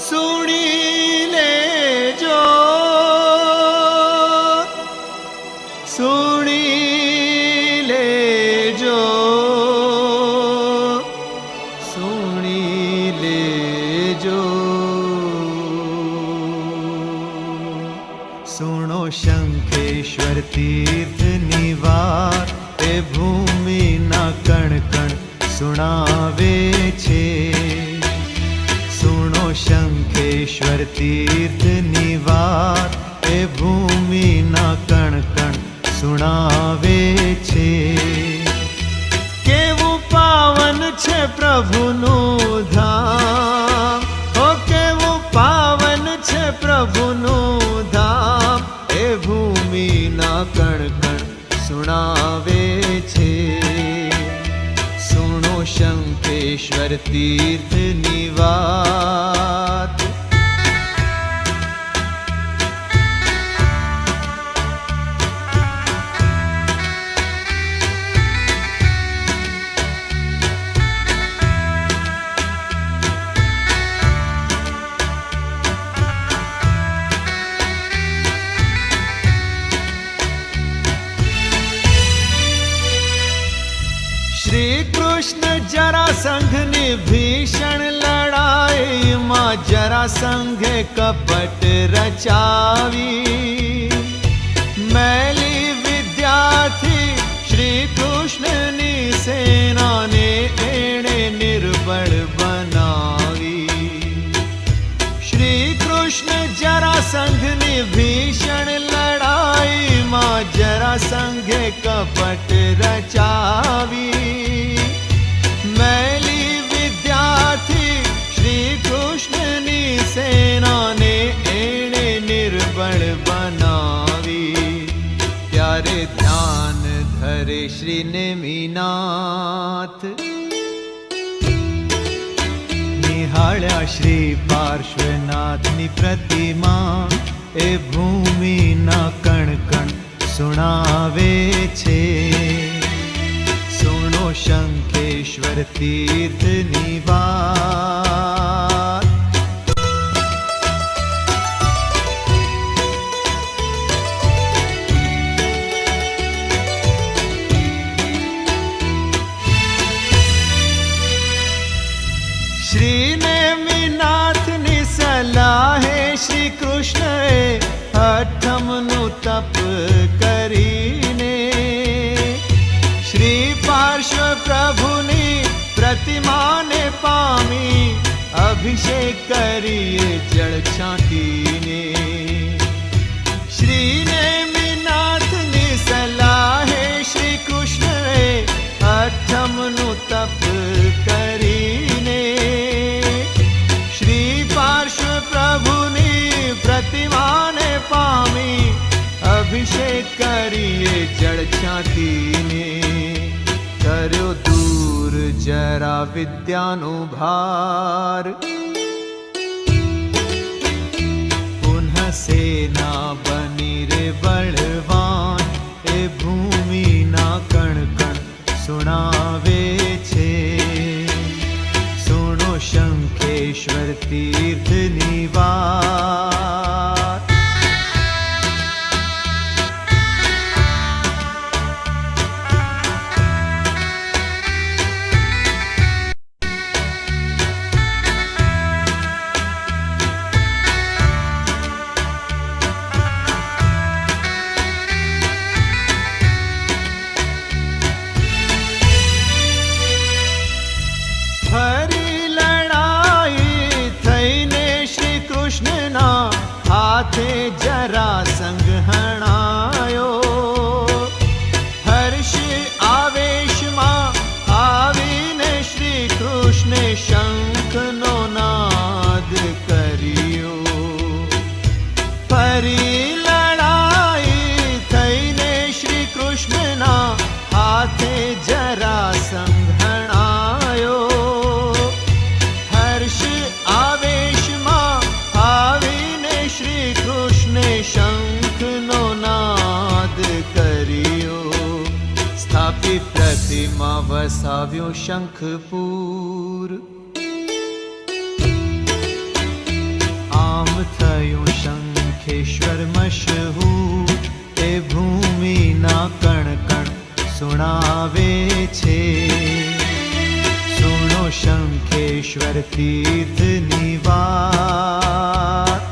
સુણી લેજો, સુણી લેજો, સુણી લેજો. સુણો શંખેશ્વર તીર્થની વાત, એ ભૂમિના કણ કણ સુણાવે છે. સુણો શંખેશ્વર તીર્થની વાત, એ ભૂમિના કણ કણ સુણાવે છે. કેવું પાવન છે પ્રભુનું ધામ, ઓ કેવું પાવન છે પ્રભુનું ધામ, એ ભૂમિના કણ કણ સુણાવે છે. સુણો શંખેશ્વર તીર્થની વાત. શ્રી કૃષ્ણ જરાસંઘની ભીષણ લડાઈમાં જરાસંઘે કપટ રચાવી. મેલી વિદ્યાથી શ્રી કૃષ્ણની સેનાને એણે નિર્બળ બનાવી. શ્રી કૃષ્ણ જરાસંઘની ભીષણ લડાઈમાં જરાસંઘે કપટ રચાવી. મેલી વિદ્યાથી શ્રી કૃષ્ણની સેનાને એણે નિર્બળ બનાવી. ત્યારે ધ્યાન ધરે શ્રી નેમિનાથ, નિહાળ્યા શ્રી પાર્શ્વનાથની પ્રતિમા, એ ભૂમિના કણ કણ સુણાવે છે. સુણો શંખેશ્વર તીર્થની વાત. શ્રી નેમિનાથની સલાહે શ્રી કૃષ્ણએ અઠમનું તપ કરીને શ્રી પાર્શ્વ પ્રભુની પ્રતિમાને પામી અભિષેક કરીએ જળ છાંટીને. શ્રી નેમિનાથની સલાહે શ્રી કૃષ્ણએ અઠમનું તપ કરીને શ્રી પાર્શ્વ પ્રભુની પ્રતિમાને પામી અભિષેક કરીએ જળ છાંટીને. કર્યો દૂર જરા વિદ્યાનો ભાર, પુનઃ સેના બની રે બળવાન, એ ભૂમિના કણ કણ સુણાવે છે. સુણો શંખેશ્વર તીર્થની વાત. ફરી લડાઈ થઈને શ્રી કૃષ્ણના હાથે જરાસંઘ હણાયો. હર્ષ આવેશમાં આવીને શ્રી કૃષ્ણે શંખનો નાદ કર્યો. ફરી લડાઈ થઈને શ્રી કૃષ્ણના હાથે જરાસંઘ હણાયો. હર્ષ આવેશમાં આવીને શ્રી કૃષ્ણે શંખનો નાદ કર્યો. સ્થાપી પ્રતિમા વસાવ્યો શંખપુર. થયું શંખેશ્વર મશહૂર, એ ભૂમિના કણ કણ સુણાવે છે. સુણો શંખેશ્વર તીર્થની વાત.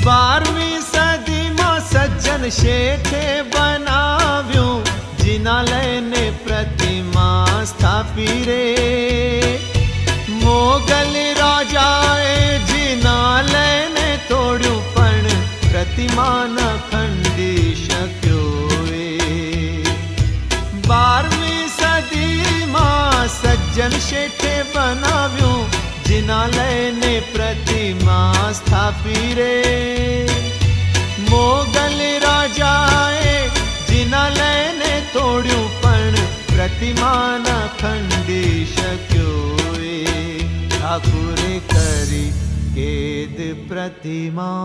બારમી સદીમાં સજ્જન શેઠે બનાવ્યું જિનાલયને પ્રતિમા સ્થાપી રે. મોગલ રાજાએ જિનાલયને તોડ્યું પણ પ્રતિમા ન ખંડી શક્યો એ. 12મી સદીમાં સજ્જન શેઠે બનાવ્યું જિનાલયને પ્રતિમા સ્થાપી રે. મોગલ રાજાએ જિનાલયને તોડ્યું પણ પ્રતિમા ન ખંડી શક્યો એ. ઠાકુરે કરી કેદ પ્રતિમા.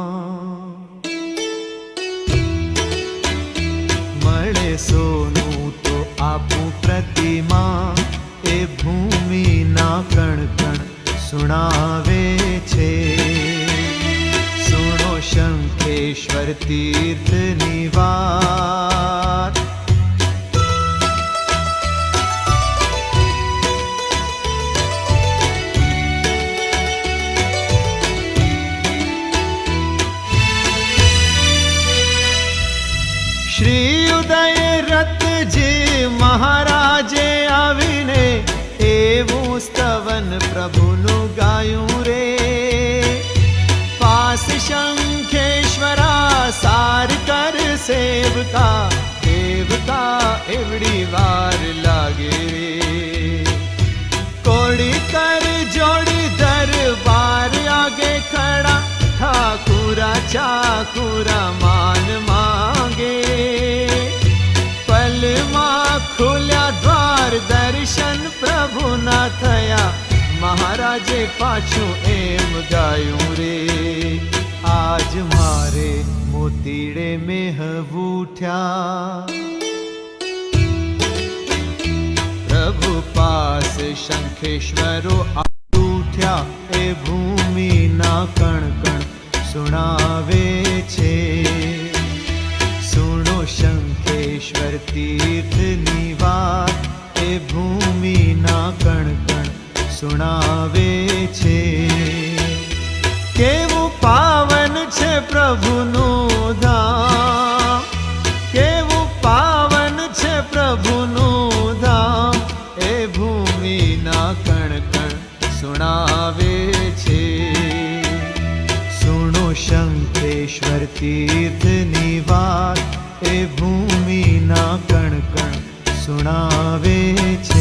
મળે સોનું તો આપું પ્રતિમા, એ ભૂમિના કણ કણ સુણાવે છે. સુણો શંખેશ્વર તીર્થની વાત. શ્રી ઉદય રથજી મહારાજે આવીને એવું સ્તવન પ્રભુનું ગાયું રે. પાસ શંખેશ્વરા સાર કર સેવકા, દેવકા એવડી વાર લાગે રે. કોડી કર જોડી દરબાર આગે ખડા, ઠાકુરા ચાકુરા માન માંગે. પલમાં ખુલ્યા દ્વાર દર્શન પ્રભુના થયા, મહારાજે પાછું એમ ગાયું રે. આજ મારે મોતીડે મેહવૂઠ્યા, પ્રભુ પાસ શંખેશ્વરો ઉઠ્યા, એ ભૂમિના કણ કણ સુણાવે છે. સુણો શંખેશ્વર તીર્થની વાત, એ ભૂમિના કણ કણ સુણાવે છે. કેવું પાવન છે પ્રભુનું ધામ, કેવું પાવન છે પ્રભુનું ધામ, એ ભૂમિના કણ કણ સુણાવે છે. સુણો શંખેશ્વર તીર્થની વાત, એ ભૂમિના કણ કણ સુણાવે છે.